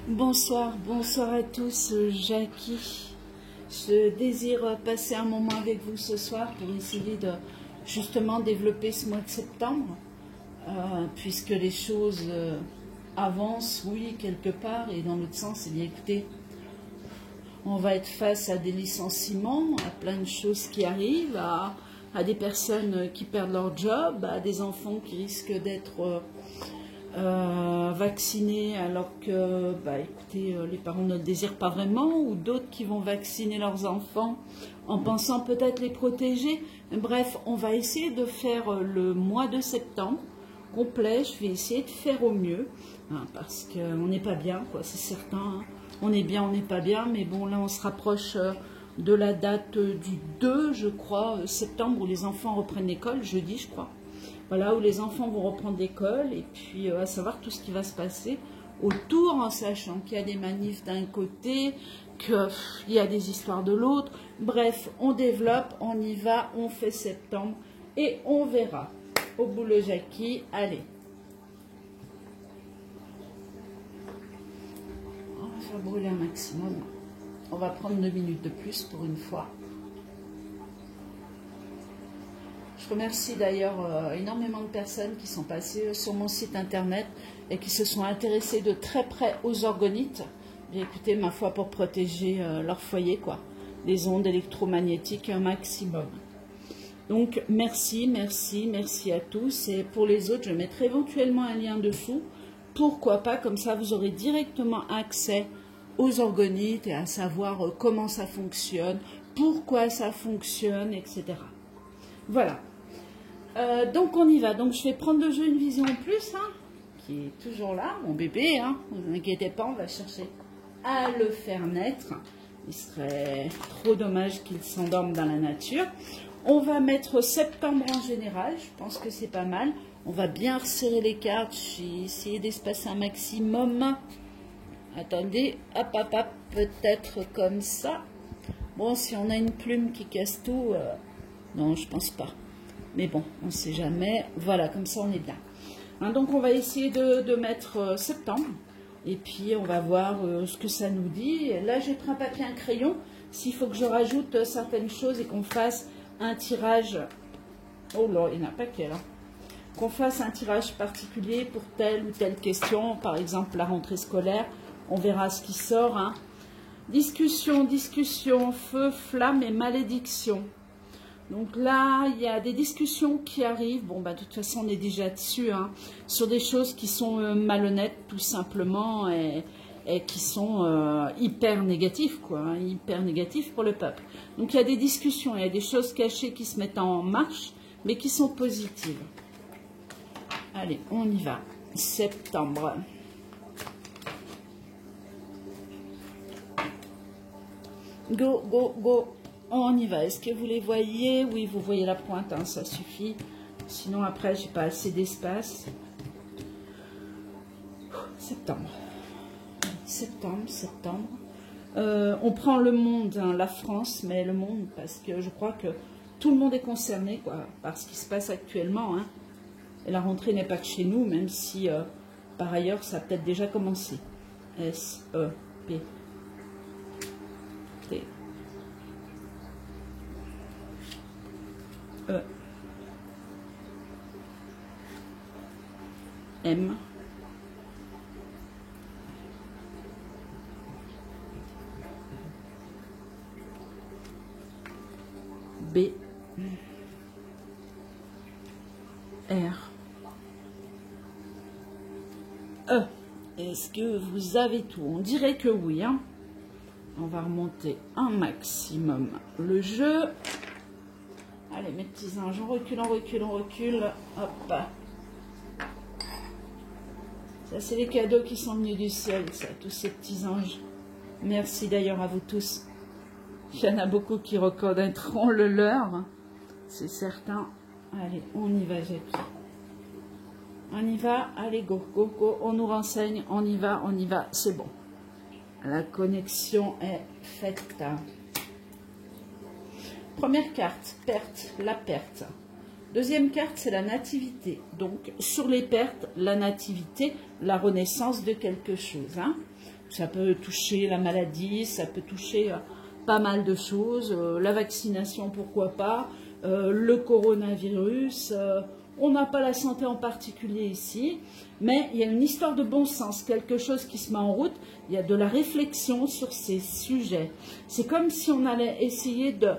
Bonsoir, bonsoir à tous, Jackie. Je désire passer un moment avec vous ce soir pour essayer de justement développer ce mois de septembre, puisque les choses avancent, oui, quelque part, et dans l'autre sens, eh bien écoutez, on va être face à des licenciements, à plein de choses qui arrivent, à des personnes qui perdent leur job, à des enfants qui risquent d'être vaccinés alors que, écoutez, les parents ne le désirent pas vraiment, ou d'autres qui vont vacciner leurs enfants en pensant peut-être les protéger. Bref, on va essayer de faire le mois de septembre complet. Je vais essayer de faire au mieux, hein, parce qu'on n'est pas bien, quoi, c'est certain. Hein. On est bien, on n'est pas bien, mais bon, là on se rapproche de la date du 2, je crois, septembre, où les enfants reprennent l'école, jeudi, je crois. Voilà, où les enfants vont reprendre l'école, et puis à savoir tout ce qui va se passer autour, en sachant qu'il y a des manifs d'un côté, qu'il y a des histoires de l'autre. Bref, on développe, on y va, on fait septembre, et on verra. Au boulot, Jackie, allez. On va faire brûler un maximum. On va prendre 2 minutes de plus pour une fois. Je remercie d'ailleurs énormément de personnes qui sont passées sur mon site internet et qui se sont intéressées de très près aux orgonites. Bien écoutez, ma foi, pour protéger leur foyer, quoi, les ondes électromagnétiques un maximum. Donc merci, merci, merci à tous. Et pour les autres, je mettrai éventuellement un lien dessous. Pourquoi pas, comme ça vous aurez directement accès aux orgonites et à savoir comment ça fonctionne, pourquoi ça fonctionne, etc. Voilà. Donc on y va. Donc je vais prendre le jeu Une Vision en Plus, hein, qui est toujours là, mon bébé. Hein, ne vous inquiétez pas, on va chercher à le faire naître. Il serait trop dommage qu'il s'endorme dans la nature. On va mettre septembre en général. Je pense que c'est pas mal. On va bien resserrer les cartes. J'ai essayé d'espacer un maximum. Attendez, hop, hop, hop, peut-être comme ça. Bon, si on a une plume qui casse tout, non, je pense pas. Mais bon, on ne sait jamais. Voilà, comme ça, on est bien. Hein, donc, on va essayer de mettre septembre. Et puis, on va voir ce que ça nous dit. Là, j'ai pris un papier, un crayon. S'il faut que je rajoute certaines choses et qu'on fasse un tirage... Oh là, il n'y en a pas qu'elle. Hein. Qu'on fasse un tirage particulier pour telle ou telle question. Par exemple, la rentrée scolaire. On verra ce qui sort. Hein. Discussion, discussion, feu, flamme et malédiction. Donc là, il y a des discussions qui arrivent. Bon, de toute façon, on est déjà dessus, hein, sur des choses qui sont malhonnêtes, tout simplement, et qui sont hyper négatives, quoi, hein, hyper négatives pour le peuple. Donc il y a des discussions, il y a des choses cachées qui se mettent en marche, mais qui sont positives. Allez, on y va. Septembre. Go, go, go. On y va. Est-ce que vous les voyez? Oui, vous voyez la pointe, hein, ça suffit. Sinon, après, j'ai pas assez d'espace. Septembre. Septembre, septembre. On prend le monde, hein, la France, mais le monde, parce que je crois que tout le monde est concerné, quoi, par ce qui se passe actuellement. Hein. Et la rentrée n'est pas que chez nous, même si, par ailleurs, ça a peut-être déjà commencé. S-E-P. T. E. M. B. R. E. Est-ce que vous avez tout? On dirait que oui. Hein. On va remonter un maximum le jeu. Allez, mes petits anges, on recule, on recule, on recule. Hop. Ça, c'est les cadeaux qui sont venus du ciel, ça, tous ces petits anges. Merci d'ailleurs à vous tous. Il y en a beaucoup qui reconnaîtront le leur, c'est certain. Allez, on y va, Jackie. On y va, allez, go, go, go. On nous renseigne, on y va, c'est bon. La connexion est faite. Première carte, perte, la perte. Deuxième carte, c'est la nativité. Donc, sur les pertes, la nativité, la renaissance de quelque chose. Hein. Ça peut toucher la maladie, ça peut toucher pas mal de choses. La vaccination, pourquoi pas. Le coronavirus. On n'a pas la santé en particulier ici. Mais il y a une histoire de bon sens, quelque chose qui se met en route. Il y a de la réflexion sur ces sujets. C'est comme si on allait essayer de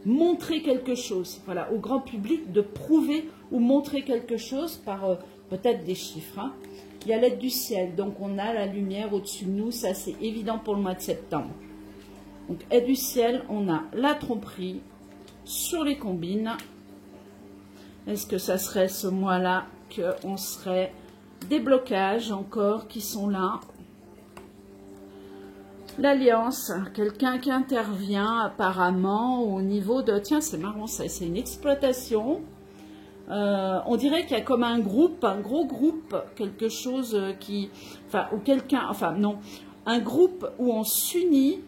montrer quelque chose, voilà, au grand public, de prouver ou montrer quelque chose par peut-être des chiffres. Hein. Il y a l'aide du ciel, donc on a la lumière au-dessus de nous, ça c'est évident pour le mois de septembre. Donc aide du ciel, on a la tromperie sur les combines. Est-ce que ça serait ce mois-là qu'on serait des blocages encore qui sont là? L'alliance, quelqu'un qui intervient apparemment au niveau de... Tiens, c'est marrant ça, c'est une exploitation. On dirait qu'il y a comme un groupe, un gros groupe, quelque chose qui... Enfin, ou quelqu'un... Enfin, non. Un groupe où on s'unit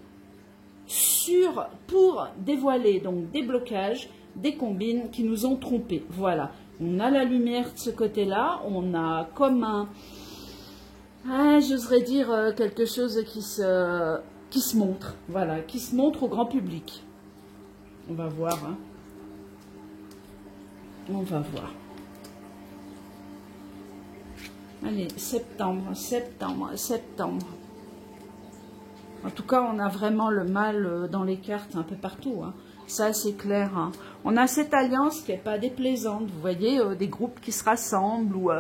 pour dévoiler donc des blocages, des combines qui nous ont trompés. Voilà. On a la lumière de ce côté-là. On a comme un... Ah, j'oserais dire quelque chose qui se montre, voilà, qui se montre au grand public. On va voir, hein. On va voir. Allez, septembre, septembre, septembre. En tout cas, on a vraiment le mal dans les cartes un peu partout, hein. Ça, c'est clair, hein. On a cette alliance qui n'est pas déplaisante, vous voyez, des groupes qui se rassemblent ou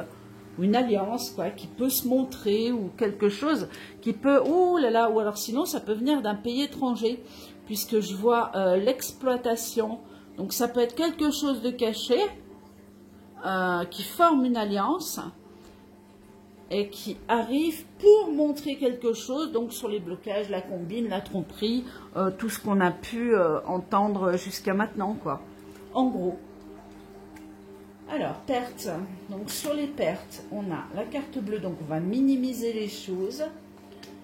une alliance, quoi, qui peut se montrer, ou quelque chose qui peut... Oh là là, ou alors sinon, ça peut venir d'un pays étranger, puisque je vois l'exploitation. Donc, ça peut être quelque chose de caché, qui forme une alliance, et qui arrive pour montrer quelque chose, donc sur les blocages, la combine, la tromperie, tout ce qu'on a pu entendre jusqu'à maintenant, quoi. En gros. Alors, pertes. Donc, sur les pertes, on a la carte bleue, donc on va minimiser les choses.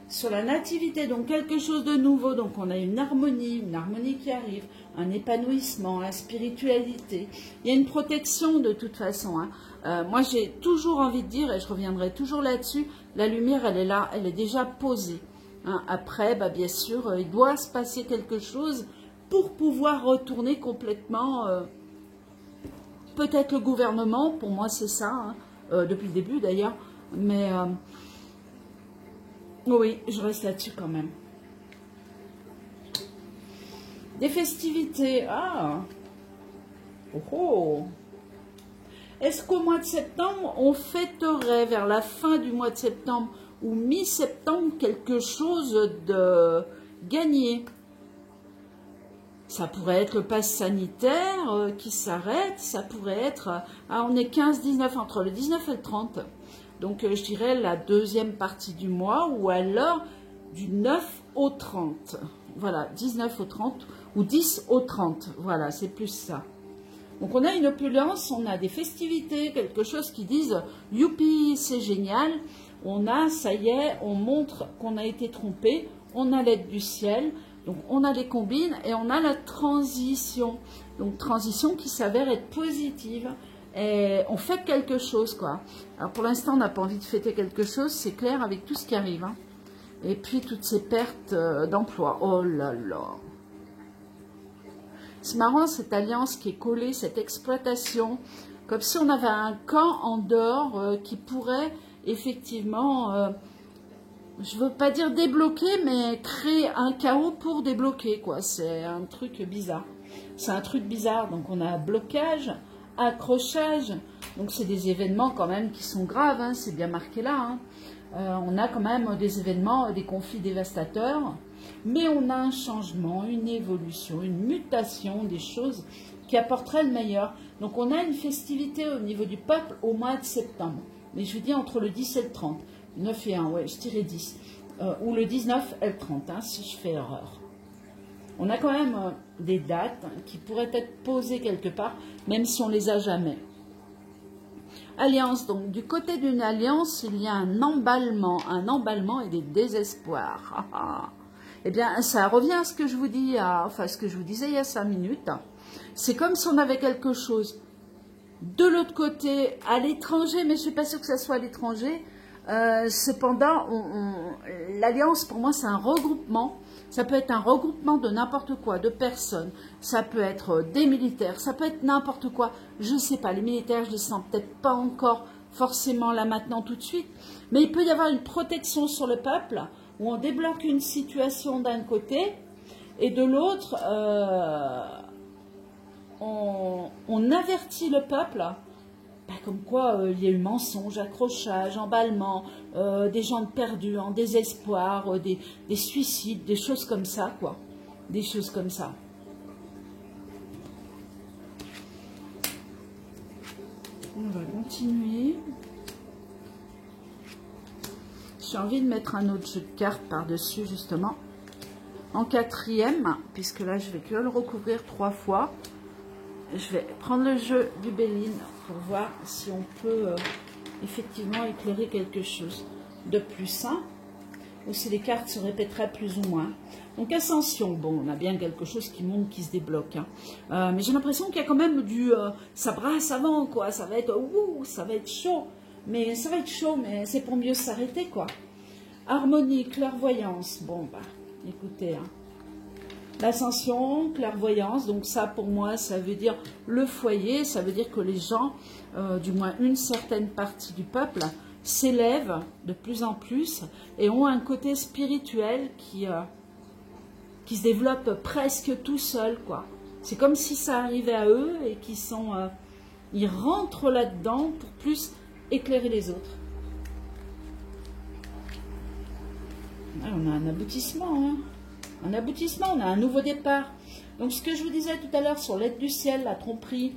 Sur la nativité, donc quelque chose de nouveau, donc on a une harmonie qui arrive, un épanouissement, la spiritualité. Il y a une protection de toute façon, hein. Moi, j'ai toujours envie de dire, et je reviendrai toujours là-dessus, la lumière, elle est là, elle est déjà posée. Hein. Après, bah, bien sûr, il doit se passer quelque chose pour pouvoir retourner complètement... Peut-être le gouvernement, pour moi c'est ça, hein, depuis le début d'ailleurs, mais oui, je reste là-dessus quand même. Des festivités, ah, oh, oh. Est-ce qu'au mois de septembre, on fêterait vers la fin du mois de septembre ou mi-septembre quelque chose de gagné? Ça pourrait être le pass sanitaire qui s'arrête, ça pourrait être... on est 15-19, entre le 19 et le 30. Donc, je dirais la deuxième partie du mois, ou alors du 9 au 30. Voilà, 19 au 30, ou 10 au 30. Voilà, c'est plus ça. Donc, on a une opulence, on a des festivités, quelque chose qui disent « Youpi, c'est génial ». On a, ça y est, on montre qu'on a été trompé, on a l'aide du ciel. Donc, on a les combines et on a la transition. Donc, transition qui s'avère être positive. Et on fête quelque chose, quoi. Alors, pour l'instant, on n'a pas envie de fêter quelque chose, c'est clair, avec tout ce qui arrive. Hein. Et puis, toutes ces pertes d'emploi. Oh là là. C'est marrant, cette alliance qui est collée, cette exploitation. Comme si on avait un camp en dehors qui pourrait, effectivement... je ne veux pas dire débloquer, mais créer un chaos pour débloquer, quoi. C'est un truc bizarre. C'est un truc bizarre. Donc, on a blocage, accrochage. Donc, c'est des événements quand même qui sont graves. Hein. C'est bien marqué là. Hein. On a quand même des événements, des conflits dévastateurs. Mais on a un changement, une évolution, une mutation, des choses qui apporteraient le meilleur. Donc, on a une festivité au niveau du peuple au mois de septembre. Mais je vous dis entre le 10 et le 30. 9 et 1, ouais, je dirais 10. Ou le 19 et le 30, hein, si je fais erreur. On a quand même des dates qui pourraient être posées quelque part, même si on ne les a jamais. Alliance, donc du côté d'une alliance, il y a un emballement et des désespoirs. Eh bien, ça revient à ce que je vous dis, enfin ce que je vous disais il y a 5 minutes. C'est comme si on avait quelque chose de l'autre côté, à l'étranger, mais je ne suis pas sûre que ça soit à l'étranger, Cependant, l'alliance, pour moi, c'est un regroupement. Ça peut être un regroupement de n'importe quoi, de personnes. Ça peut être des militaires, ça peut être n'importe quoi. Je ne sais pas, les militaires, je les sens peut-être pas encore forcément là maintenant tout de suite. Mais il peut y avoir une protection sur le peuple, où on débloque une situation d'un côté, et de l'autre, on avertit le peuple. Comme quoi il y a eu mensonge, accrochage, emballement, des gens perdus, en désespoir, des suicides, des choses comme ça, quoi. Des choses comme ça. On va continuer. J'ai envie de mettre un autre jeu de cartes par-dessus, justement. En quatrième, puisque là, je vais que le recouvrir 3 fois. Je vais prendre le jeu du Béline pour voir si on peut effectivement éclairer quelque chose de plus, hein, ou si les cartes se répéteraient plus ou moins. Donc Ascension, bon, on a bien quelque chose qui monte, qui se débloque, hein. Mais j'ai l'impression qu'il y a quand même du... ça brasse avant, quoi, ça va être... ça va être chaud, mais ça va être chaud, mais c'est pour mieux s'arrêter, quoi. Harmonie, clairvoyance, bon, bah, écoutez, hein. L'ascension, clairvoyance, donc ça pour moi ça veut dire le foyer, ça veut dire que les gens, du moins une certaine partie du peuple, s'élèvent de plus en plus et ont un côté spirituel qui se développe presque tout seul, quoi. C'est comme si ça arrivait à eux et qu'ils sont, ils rentrent là-dedans pour plus éclairer les autres. Ah, on a un aboutissement, hein. Un aboutissement, on a un nouveau départ. Donc ce que je vous disais tout à l'heure sur l'aide du ciel, la tromperie,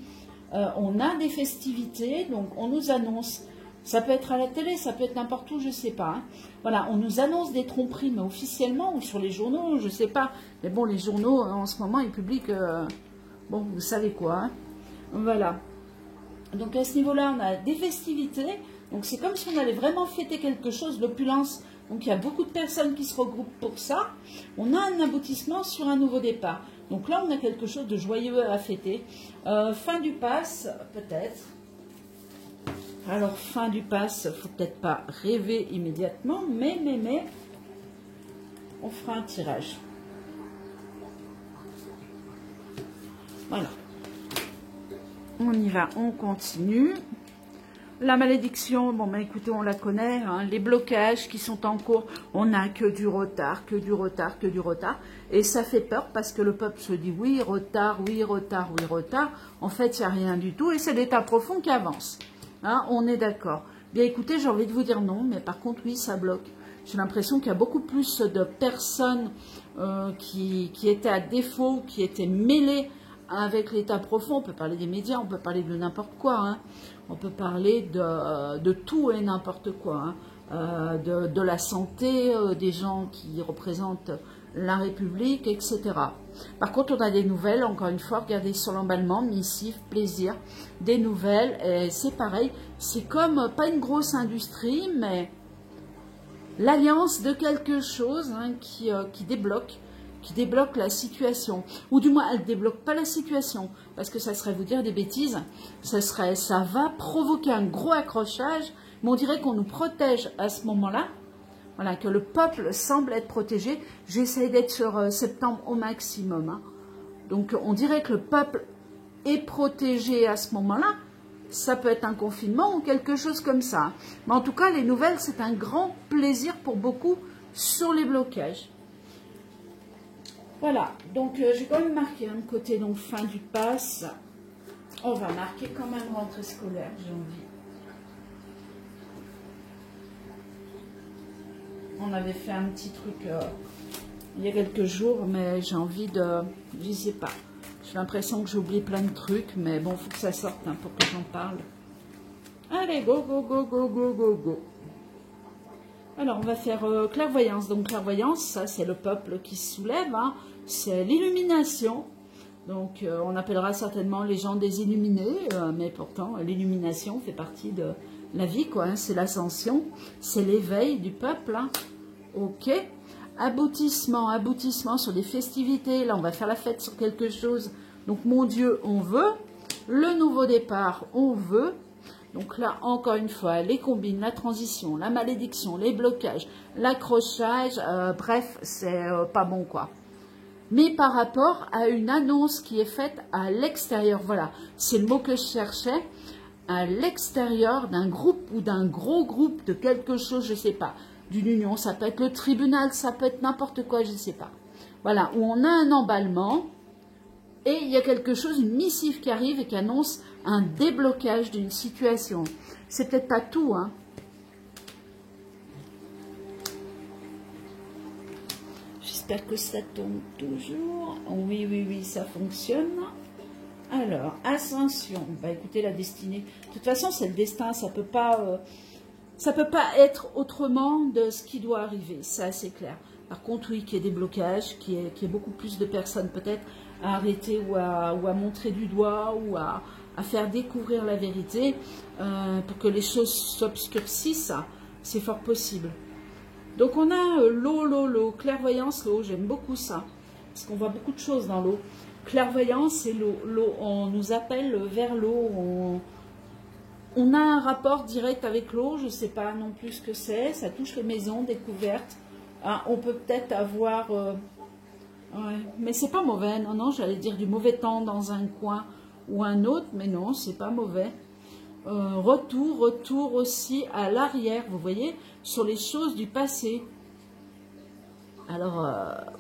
on a des festivités, donc on nous annonce, ça peut être à la télé, ça peut être n'importe où, je ne sais pas, hein. Voilà, on nous annonce des tromperies, mais officiellement, ou sur les journaux, je ne sais pas. Mais bon, les journaux, en ce moment, ils publient que, bon, vous savez quoi, hein. Voilà. Donc à ce niveau-là, on a des festivités, donc c'est comme si on allait vraiment fêter quelque chose, l'opulence. Donc il y a beaucoup de personnes qui se regroupent pour ça. On a un aboutissement sur un nouveau départ. Donc là, on a quelque chose de joyeux à fêter. Fin du pass, peut-être. Alors, fin du pass, il ne faut peut-être pas rêver immédiatement, mais, on fera un tirage. Voilà. On y va, on continue. La malédiction, bon ben écoutez, on la connaît, hein, les blocages qui sont en cours, on n'a que du retard, que du retard, que du retard. Et ça fait peur parce que le peuple se dit oui, retard, oui, retard, oui, retard. En fait, il n'y a rien du tout et c'est l'état profond qui avance. Hein, on est d'accord. Bien écoutez, j'ai envie de vous dire non, mais par contre, oui, ça bloque. J'ai l'impression qu'il y a beaucoup plus de personnes qui étaient à défaut, qui étaient mêlées avec l'état profond. On peut parler des médias, on peut parler de n'importe quoi, hein. On peut parler de tout et n'importe quoi, hein. De la santé, des gens qui représentent la République, etc. Par contre, on a des nouvelles, encore une fois, regardez sur l'emballement, missive, plaisir, des nouvelles, et c'est pareil, c'est comme, pas une grosse industrie, mais l'alliance de quelque chose, hein, qui débloque la situation. Ou du moins, elle ne débloque pas la situation, parce que ça serait vous dire des bêtises, ça va provoquer un gros accrochage, mais on dirait qu'on nous protège à ce moment-là, voilà, que le peuple semble être protégé. J'essaie d'être sur septembre au maximum, hein. Donc, on dirait que le peuple est protégé à ce moment-là. Ça peut être un confinement ou quelque chose comme ça. Mais en tout cas, les nouvelles, c'est un grand plaisir pour beaucoup sur les blocages. Voilà, donc j'ai quand même marqué un côté, donc fin du pass. On va marquer quand même rentrée scolaire, j'ai envie. On avait fait un petit truc il y a quelques jours, mais j'ai envie de... Je sais pas. J'ai l'impression que j'ai oublié plein de trucs, mais bon, il faut que ça sorte, hein, pour que j'en parle. Allez, go, go, go, go, go, go, go. Alors, on va faire clairvoyance. Donc, clairvoyance, ça, c'est le peuple qui se soulève, hein. C'est l'illumination. Donc, on appellera certainement les gens des illuminés, mais pourtant, l'illumination fait partie de la vie, quoi, hein. C'est l'ascension, c'est l'éveil du peuple, hein. Ok. Aboutissement, aboutissement sur des festivités. Là, on va faire la fête sur quelque chose. Donc, mon Dieu, on veut. Le nouveau départ, on veut. Donc là, encore une fois, les combines, la transition, la malédiction, les blocages, l'accrochage, bref, c'est pas bon quoi. Mais par rapport à une annonce qui est faite à l'extérieur, voilà, c'est le mot que je cherchais, à l'extérieur d'un groupe ou d'un gros groupe de quelque chose, je ne sais pas, d'une union, ça peut être le tribunal, ça peut être n'importe quoi, je ne sais pas. Voilà, où on a un emballement et il y a quelque chose, une missive qui arrive et qui annonce un déblocage d'une situation. C'est peut-être pas tout, hein. J'espère que ça tombe toujours. Oui, oui, oui, ça fonctionne. Alors, ascension. Bah, écoutez, la destinée. De toute façon, c'est le destin. Ça peut pas être autrement de ce qui doit arriver. C'est assez clair. Par contre, oui, qu'il y ait des blocages, qu'il y ait beaucoup plus de personnes peut-être à arrêter ou à montrer du doigt ou à faire découvrir la vérité pour que les choses s'obscurcissent, c'est fort possible. Donc on a l'eau, clairvoyance, l'eau, j'aime beaucoup ça, parce qu'on voit beaucoup de choses dans l'eau. Clairvoyance et l'eau, on nous appelle vers l'eau, on a un rapport direct avec l'eau, je ne sais pas non plus ce que c'est, ça touche les maisons, découvertes. Ah, on peut peut-être avoir, ouais, mais c'est pas mauvais, non, j'allais dire du mauvais temps dans un coin ou un autre, mais non, c'est pas mauvais. Retour aussi à l'arrière, vous voyez, sur les choses du passé. Alors,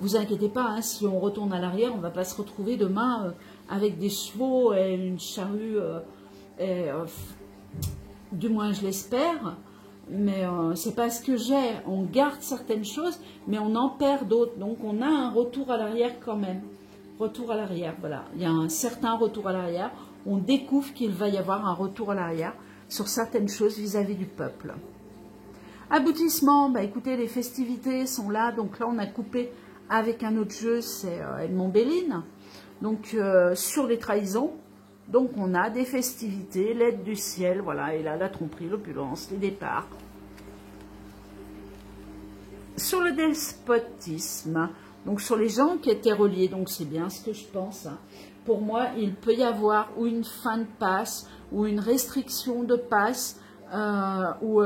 vous inquiétez pas, hein, si on retourne à l'arrière, on ne va pas se retrouver demain avec des chevaux et une charrue, du moins je l'espère, mais c'est pas ce que j'ai. On garde certaines choses, mais on en perd d'autres, donc on a un retour à l'arrière quand même. Retour à l'arrière, voilà, il y a un certain retour à l'arrière. On découvre qu'il va y avoir un retour à l'arrière sur certaines choses vis-à-vis du peuple. Aboutissement, bah écoutez, les festivités sont là. Donc là, on a coupé avec un autre jeu, c'est Edmond Béline. Donc sur les trahisons, donc on a des festivités, l'aide du ciel, voilà, et là, la tromperie, l'opulence, les départs. Sur le despotisme, donc sur les gens qui étaient reliés, donc c'est bien ce que je pense, hein. Pour moi, il peut y avoir ou une fin de passe, ou une restriction de passe, ou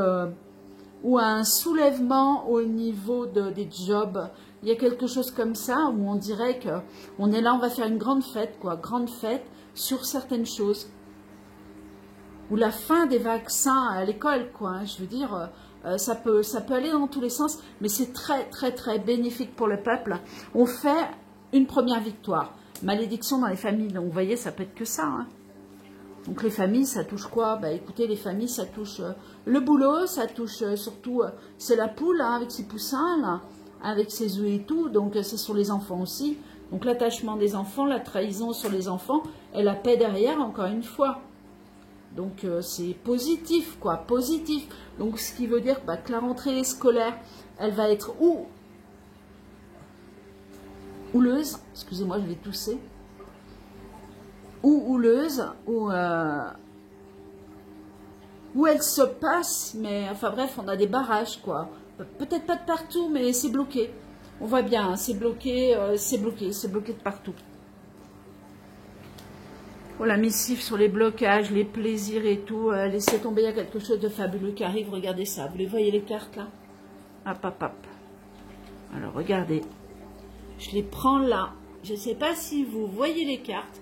un soulèvement au niveau des jobs. Il y a quelque chose comme ça, où on dirait qu'on est là, on va faire une grande fête, quoi, grande fête sur certaines choses. Ou la fin des vaccins à l'école, quoi, hein, je veux dire, ça peut aller dans tous les sens, mais c'est très, très, très bénéfique pour le peuple. On fait une première victoire. Malédiction dans les familles, donc vous voyez, ça peut être que ça, hein. Donc les familles, ça touche quoi? Bah écoutez, les familles, ça touche le boulot, ça touche surtout, c'est la poule, hein, avec ses poussins, là, avec ses œufs et tout, donc c'est sur les enfants aussi. Donc l'attachement des enfants, la trahison sur les enfants, et la paix derrière, encore une fois. Donc c'est positif, quoi, positif. Donc ce qui veut dire bah, que la rentrée scolaire, elle va être houleuse, excusez-moi, je vais tousser, ou houleuse, où elle se passe, mais enfin bref, on a des barrages, quoi. Peut-être pas de partout, mais c'est bloqué. On voit bien, hein, c'est bloqué de partout. Voilà, missive sur les blocages, les plaisirs et tout. Laissez tomber, il y a quelque chose de fabuleux qui arrive, regardez ça. Vous les voyez les cartes là? Hop, hop, hop. Alors regardez, je les prends là. Je ne sais pas si vous voyez les cartes.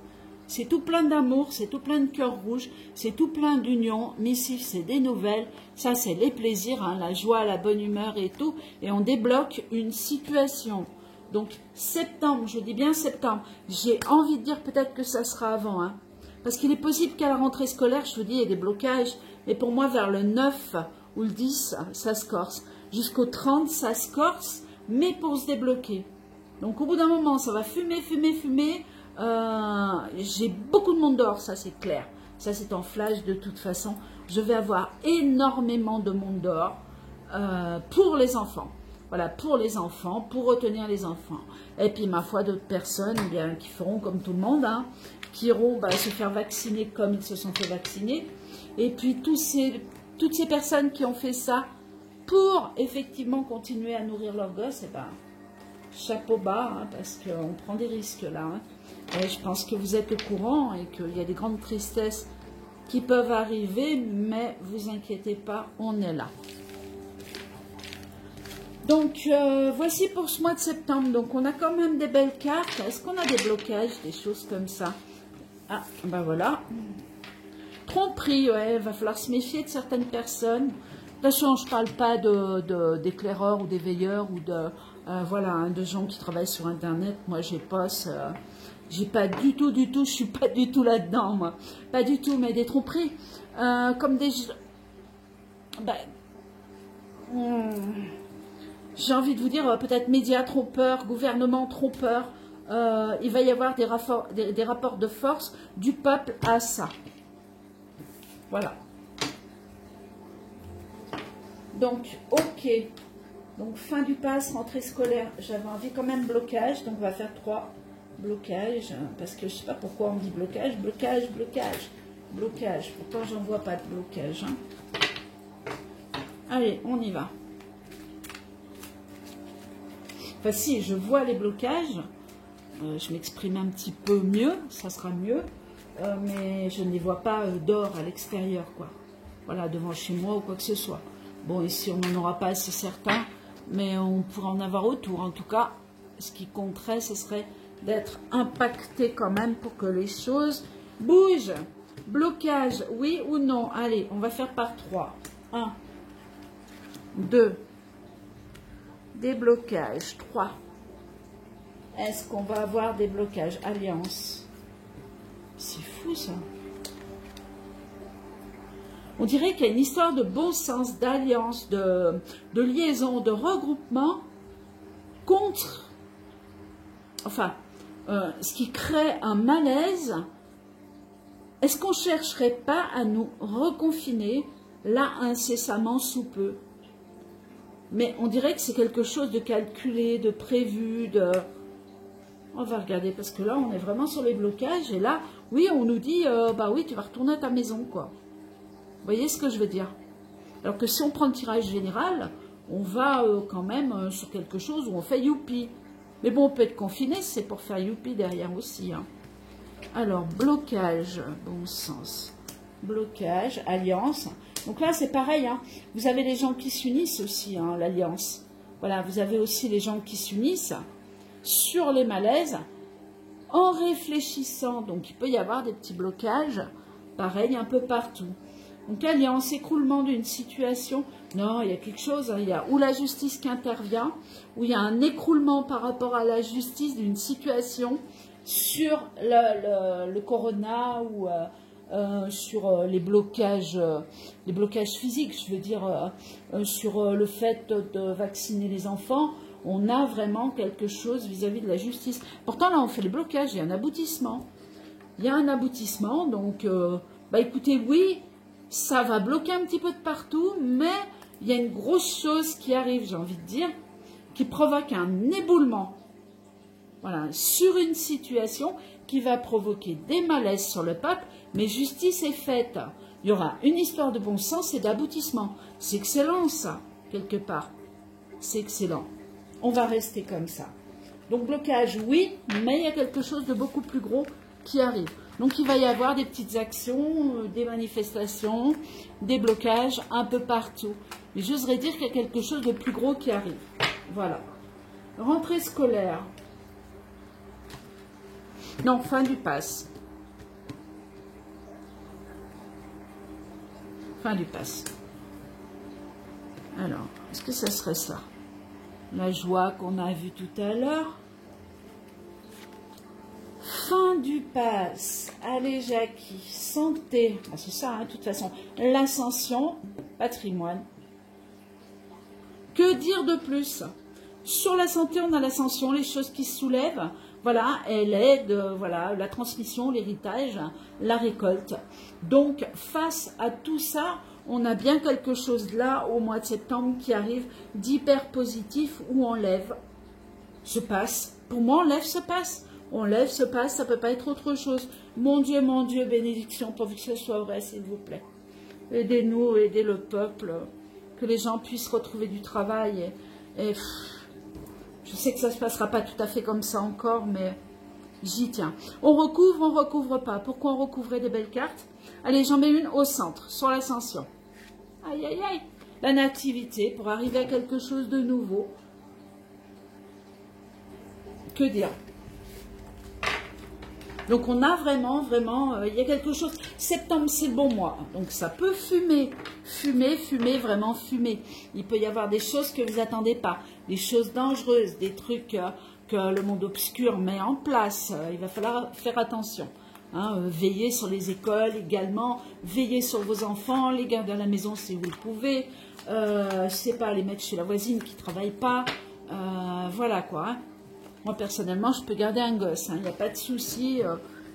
C'est tout plein d'amour, c'est tout plein de cœurs rouges, c'est tout plein d'union. Missive, c'est des nouvelles. Ça, c'est les plaisirs, hein, la joie, la bonne humeur et tout. Et on débloque une situation. Donc, septembre, je dis bien septembre. J'ai envie de dire peut-être que ça sera avant. Hein, parce qu'il est possible qu'à la rentrée scolaire, je vous dis, il y ait des blocages. Mais pour moi, vers le 9 ou le 10, ça se corse. Jusqu'au 30, ça se corse, mais pour se débloquer. Donc, au bout d'un moment, ça va fumer, fumer, fumer. J'ai beaucoup de monde dehors, ça c'est clair. Ça c'est en flash de toute façon. Je vais avoir énormément de monde dehors pour les enfants. Voilà, pour les enfants, pour retenir les enfants. Et puis ma foi, d'autres personnes bien, qui feront comme tout le monde, hein, qui iront se faire vacciner comme ils se sont fait vacciner. Et puis toutes ces personnes qui ont fait ça pour effectivement continuer à nourrir leurs gosses, et ben, chapeau bas, hein, parce qu'on prend des risques là. Hein. Et je pense que vous êtes au courant et qu'il y a des grandes tristesses qui peuvent arriver, mais vous inquiétez pas, on est là. Donc, voici pour ce mois de septembre. Donc, on a quand même des belles cartes. Est-ce qu'on a des blocages, des choses comme ça? Ah, ben voilà. Tromperie, ouais, il va falloir se méfier de certaines personnes. Attention, je ne parle pas d'éclaireurs ou d'éveilleurs ou de, voilà, hein, de gens qui travaillent sur Internet. Moi, j'ai pas du tout, je suis pas du tout là-dedans, moi. Pas du tout, mais des tromperies. Comme des... Ben, j'ai envie de vous dire, peut-être médias trompeurs, gouvernement trompeur. Il va y avoir des rapports de force du peuple à ça. Voilà. Donc, ok. Donc, fin du pass, rentrée scolaire. J'avais envie quand même blocage. Donc, on va faire 3 blocages. Parce que je ne sais pas pourquoi on dit blocage. Blocage, blocage, blocage. Pourtant, j'en vois pas de blocage. Hein. Allez, on y va. Enfin, si, je vois les blocages. Je m'exprime un petit peu mieux. Ça sera mieux. Mais je ne les vois pas dehors, à l'extérieur, quoi. Voilà, devant chez moi ou quoi que ce soit. Bon, ici, on n'en aura pas, c'est certain, mais on pourra en avoir autour. En tout cas, ce qui compterait, ce serait d'être impacté quand même pour que les choses bougent. Blocage, oui ou non? Allez, on va faire par 3. 1, 2, déblocage, 3. Est-ce qu'on va avoir des blocages? Alliance. C'est fou, ça. On dirait qu'il y a une histoire de bon sens, d'alliance, de liaison, de regroupement contre, enfin, ce qui crée un malaise. Est-ce qu'on ne chercherait pas à nous reconfiner là incessamment sous peu? Mais on dirait que c'est quelque chose de calculé, de prévu, de... On va regarder parce que là, on est vraiment sur les blocages. Et là, oui, on nous dit, bah oui, tu vas retourner à ta maison, quoi. Vous voyez ce que je veux dire? Alors que si on prend le tirage général, on va quand même sur quelque chose où on fait youpi. Mais bon, on peut être confiné, c'est pour faire youpi derrière aussi. Hein. Alors, blocage, bon sens. Blocage, alliance. Donc là, c'est pareil. Hein. Vous avez les gens qui s'unissent aussi, hein, l'alliance. Voilà, vous avez aussi les gens qui s'unissent sur les malaises en réfléchissant. Donc, il peut y avoir des petits blocages, pareil, un peu partout. Donc, alliance, écroulement d'une situation. Non, il y a quelque chose, hein, il y a ou la justice qui intervient, ou il y a un écroulement par rapport à la justice d'une situation sur le corona ou sur les blocages physiques, je veux dire, sur le fait de vacciner les enfants. On a vraiment quelque chose vis-à-vis de la justice. Pourtant, là, on fait les blocages, il y a un aboutissement. Il y a un aboutissement, donc, bah écoutez, oui, ça va bloquer un petit peu de partout, mais il y a une grosse chose qui arrive, j'ai envie de dire, qui provoque un éboulement. Voilà, sur une situation qui va provoquer des malaises sur le peuple, mais justice est faite. Il y aura une histoire de bon sens et d'aboutissement. C'est excellent, ça, quelque part. C'est excellent. On va rester comme ça. Donc, blocage, oui, mais il y a quelque chose de beaucoup plus gros qui arrive. Donc, il va y avoir des petites actions, des manifestations, des blocages un peu partout. Mais j'oserais dire qu'il y a quelque chose de plus gros qui arrive. Voilà. Rentrée scolaire. Non, fin du pass. Fin du pass. Alors, est-ce que ça serait ça? La joie qu'on a vue tout à l'heure. Fin du pass. Allez, Jackie. Santé. Ah, c'est ça, hein, de toute façon. L'ascension, patrimoine. Que dire de plus? Sur la santé, on a l'ascension, les choses qui se soulèvent. Voilà, elle aide, voilà, la transmission, l'héritage, la récolte. Donc, face à tout ça, on a bien quelque chose là, au mois de septembre, qui arrive d'hyper positif, où on lève ce passe. Pour moi, on lève ce passe. On lève ce passe, ça ne peut pas être autre chose. Mon Dieu, bénédiction, pourvu que ce soit vrai, s'il vous plaît. Aidez-nous, aidez le peuple, que les gens puissent retrouver du travail. Et je sais que ça ne se passera pas tout à fait comme ça encore, mais j'y tiens. On recouvre pas. Pourquoi on recouvrait des belles cartes? Allez, j'en mets une au centre, sur l'ascension. Aïe, aïe, aïe. La nativité, pour arriver à quelque chose de nouveau. Que dire? Donc, on a vraiment, il y a quelque chose. Septembre, c'est le bon mois. Donc, ça peut fumer. Fumer, vraiment fumer. Il peut y avoir des choses que vous attendez pas. Des choses dangereuses, des trucs que le monde obscur met en place. Il va falloir faire attention. Hein, veillez sur les écoles également. Veillez sur vos enfants. Les garder à la maison si vous le pouvez. Je sais pas, les mettre chez la voisine qui ne travaille pas. Voilà quoi. Hein. Moi, personnellement, je peux garder un gosse, il n'y a pas de souci.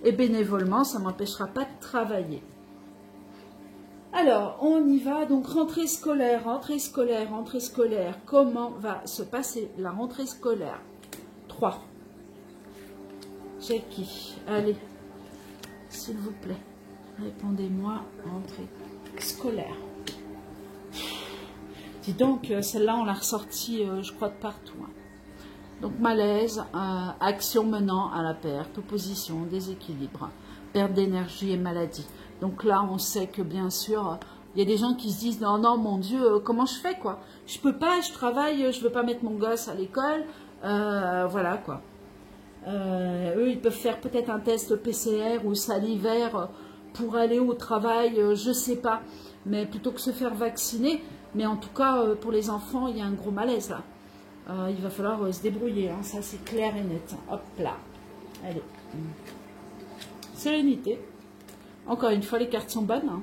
Et bénévolement, ça ne m'empêchera pas de travailler. Alors, on y va. Donc, rentrée scolaire. Comment va se passer la rentrée scolaire? 3. Jackie, allez, s'il vous plaît, répondez-moi, rentrée scolaire. Dis donc, celle-là, on l'a ressortie, je crois, de partout. Hein. Donc malaise, action menant à la perte, opposition, déséquilibre, perte d'énergie et maladie. Donc là, on sait que bien sûr, il y a des gens qui se disent non, non, mon Dieu, comment je fais quoi? Je peux pas, je travaille, je veux pas mettre mon gosse à l'école, voilà quoi. Eux, ils peuvent faire peut-être un test PCR ou salivaire pour aller au travail, je sais pas, mais plutôt que se faire vacciner. Mais en tout cas, pour les enfants, il y a un gros malaise là. Il va falloir se débrouiller, hein, ça c'est clair et net. Hop là. Allez. Sérénité. Encore une fois, les cartes sont bonnes. Hein.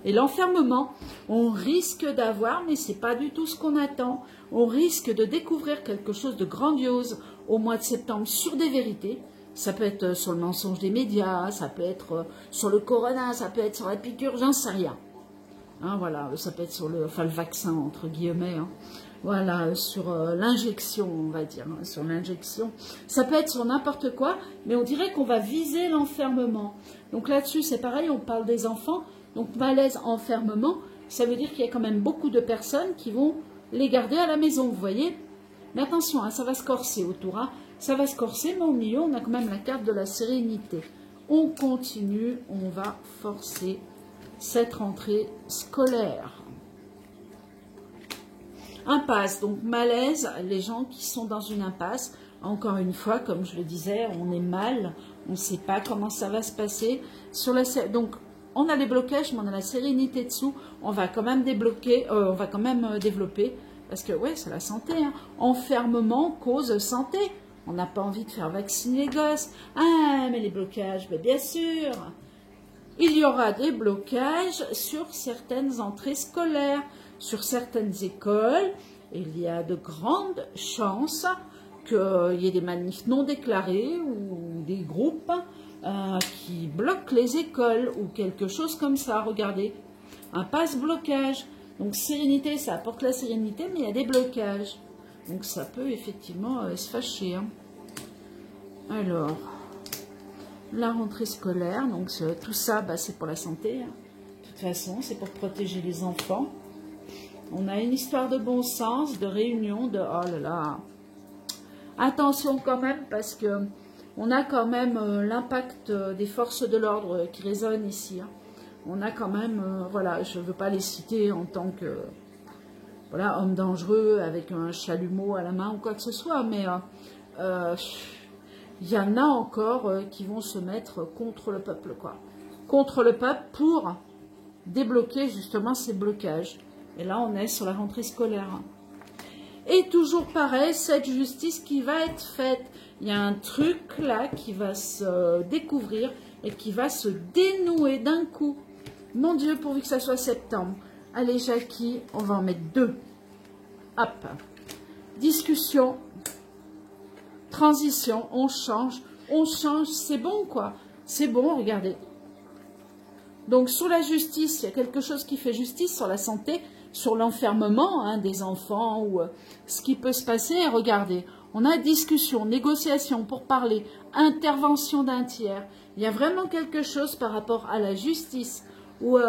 Et l'enfermement, on risque d'avoir, mais c'est pas du tout ce qu'on attend, on risque de découvrir quelque chose de grandiose au mois de septembre sur des vérités. Ça peut être sur le mensonge des médias, ça peut être sur le corona, ça peut être sur la piqûre, j'en sais rien. Hein, voilà, ça peut être sur le vaccin, entre guillemets. Hein. Voilà, sur l'injection, on va dire, hein, sur l'injection. Ça peut être sur n'importe quoi, mais on dirait qu'on va viser l'enfermement. Donc là-dessus, c'est pareil, on parle des enfants. Donc malaise, enfermement, ça veut dire qu'il y a quand même beaucoup de personnes qui vont les garder à la maison, vous voyez. Mais attention, hein, ça va se corser autour. Hein. Ça va se corser, mais au milieu, on a quand même la carte de la sérénité. On continue, on va forcer cette rentrée scolaire. Impasse, donc malaise, les gens qui sont dans une impasse, encore une fois, comme je le disais, on est mal, on ne sait pas comment ça va se passer. Donc, on a les blocages, mais on a la sérénité dessous, on va quand même débloquer, on va quand même développer, parce que, ouais, c'est la santé, hein. Enfermement, cause santé, on n'a pas envie de faire vacciner les gosses. Ah, mais les blocages, ben bien sûr. Il y aura des blocages sur certaines entrées scolaires, sur certaines écoles. Il y a de grandes chances qu'il y ait des manifs non déclarés ou des groupes qui bloquent les écoles ou quelque chose comme ça. Regardez, un passe-blocage. Donc sérénité, ça apporte la sérénité, mais il y a des blocages. Donc ça peut effectivement se fâcher. Hein. Alors... la rentrée scolaire, donc tout ça, bah, c'est pour la santé. Hein. De toute façon, c'est pour protéger les enfants. On a une histoire de bon sens, de réunion, de... oh là là. Attention quand même, parce que on a quand même l'impact des forces de l'ordre qui résonne ici. Hein. On a quand même, voilà, je ne veux pas les citer en tant que, voilà, homme dangereux avec un chalumeau à la main ou quoi que ce soit, mais... il y en a encore qui vont se mettre contre le peuple, quoi. Contre le peuple pour débloquer justement ces blocages. Et là, on est sur la rentrée scolaire. Et toujours pareil, cette justice qui va être faite. Il y a un truc là qui va se découvrir et qui va se dénouer d'un coup. Mon Dieu, pourvu que ça soit septembre. Allez, Jackie, on va en mettre 2. Hop. Discussion. Transition, on change, c'est bon quoi, c'est bon, regardez. Donc sur la justice, il y a quelque chose qui fait justice, sur la santé, sur l'enfermement hein, des enfants, ou ce qui peut se passer, regardez, on a discussion, négociation pour parler, intervention d'un tiers, il y a vraiment quelque chose par rapport à la justice, ou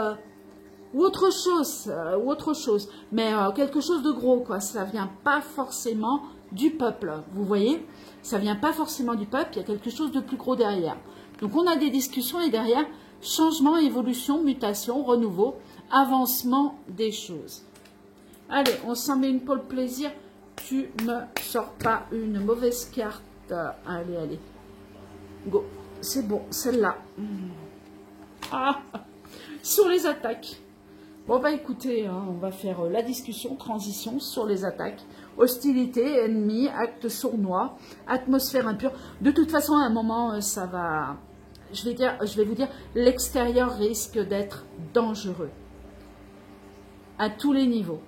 autre chose, mais quelque chose de gros quoi, ça vient pas forcément du peuple, vous voyez. Ça ne vient pas forcément du peuple, il y a quelque chose de plus gros derrière. Donc on a des discussions et derrière, changement, évolution, mutation, renouveau, avancement des choses. Allez, on s'en met une pour le plaisir. Tu me sors pas une mauvaise carte. Allez, allez. Go. C'est bon, celle-là. Ah, sur les attaques. Bon, bah écoutez, hein, on va faire la discussion, transition sur les attaques. Hostilité, ennemi, acte sournois, atmosphère impure. De toute façon, à un moment, ça va... Je vais vous dire, l'extérieur risque d'être dangereux. À tous les niveaux.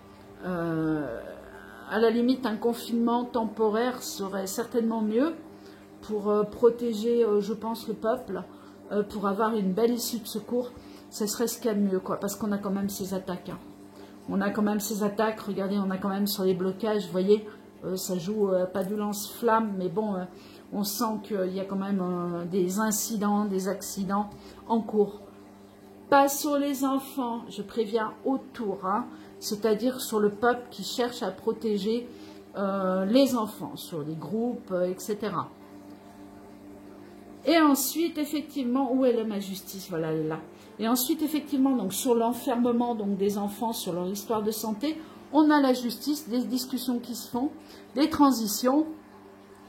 À la limite, un confinement temporaire serait certainement mieux pour protéger, je pense, le peuple, pour avoir une belle issue de secours. Ce serait ce qu'il y a de mieux, quoi, parce qu'on a quand même ces attaques. Hein. On a quand même ces attaques, regardez, on a quand même sur les blocages, vous voyez, ça joue pas du lance-flamme, mais bon, on sent qu'il y a quand même des incidents, des accidents en cours. Pas sur les enfants, je préviens autour, hein, c'est-à-dire sur le peuple qui cherche à protéger les enfants, sur les groupes, etc. Et ensuite, effectivement, où est ma justice? Voilà, elle est là. Et ensuite, effectivement, donc sur l'enfermement des enfants, sur leur histoire de santé, on a la justice, des discussions qui se font, des transitions,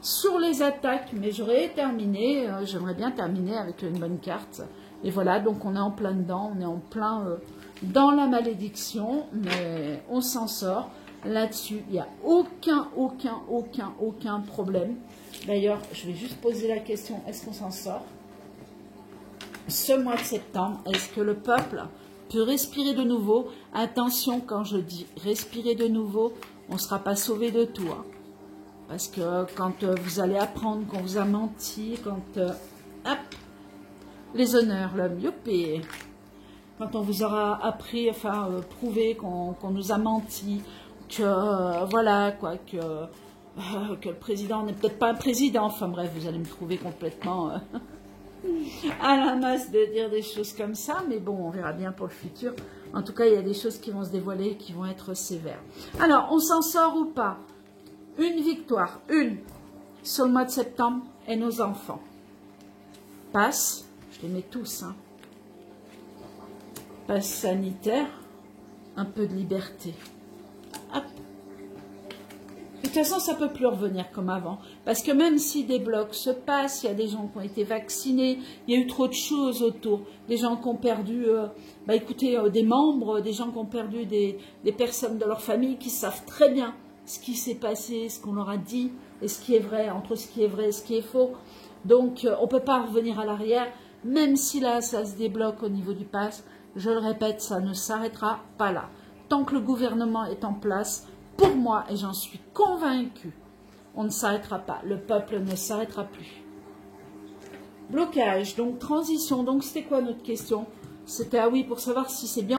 sur les attaques, mais j'aurais terminé, j'aimerais bien terminer avec une bonne carte. Et voilà, donc on est en plein dedans, on est en plein dans la malédiction, mais on s'en sort. Là-dessus, il n'y a aucun problème. D'ailleurs, je vais juste poser la question, est-ce qu'on s'en sort? Ce mois de septembre, est-ce que le peuple peut respirer de nouveau? Attention, quand je dis respirer de nouveau, on ne sera pas sauvé de tout. Hein. Parce que quand vous allez apprendre qu'on vous a menti, quand... hop, les honneurs, l'homme, youpi. Quand on vous aura appris, enfin, prouvé qu'on nous a menti, que, voilà, quoi, que le président n'est peut-être pas un président, enfin bref, vous allez me trouver complètement... à la masse de dire des choses comme ça, mais bon, on verra bien pour le futur. En tout cas, il y a des choses qui vont se dévoiler et qui vont être sévères. Alors, on s'en sort ou pas? Une victoire, une, sur le mois de septembre, et nos enfants. Passe, je les mets tous, hein. Passe sanitaire, un peu de liberté. Hop. De toute façon, ça ne peut plus revenir comme avant. Parce que même si des blocs se passent, il y a des gens qui ont été vaccinés, il y a eu trop de choses autour. Des gens qui ont perdu, écoutez, des membres, des gens qui ont perdu des personnes de leur famille qui savent très bien ce qui s'est passé, ce qu'on leur a dit, et ce qui est vrai, entre ce qui est vrai et ce qui est faux. Donc, on ne peut pas revenir à l'arrière, même si là, ça se débloque au niveau du pass. Je le répète, ça ne s'arrêtera pas là. Tant que le gouvernement est en place, pour moi, et j'en suis convaincue, on ne s'arrêtera pas. Le peuple ne s'arrêtera plus. Blocage, donc transition. Donc, c'était quoi notre question? C'était, ah oui, pour savoir si c'est bien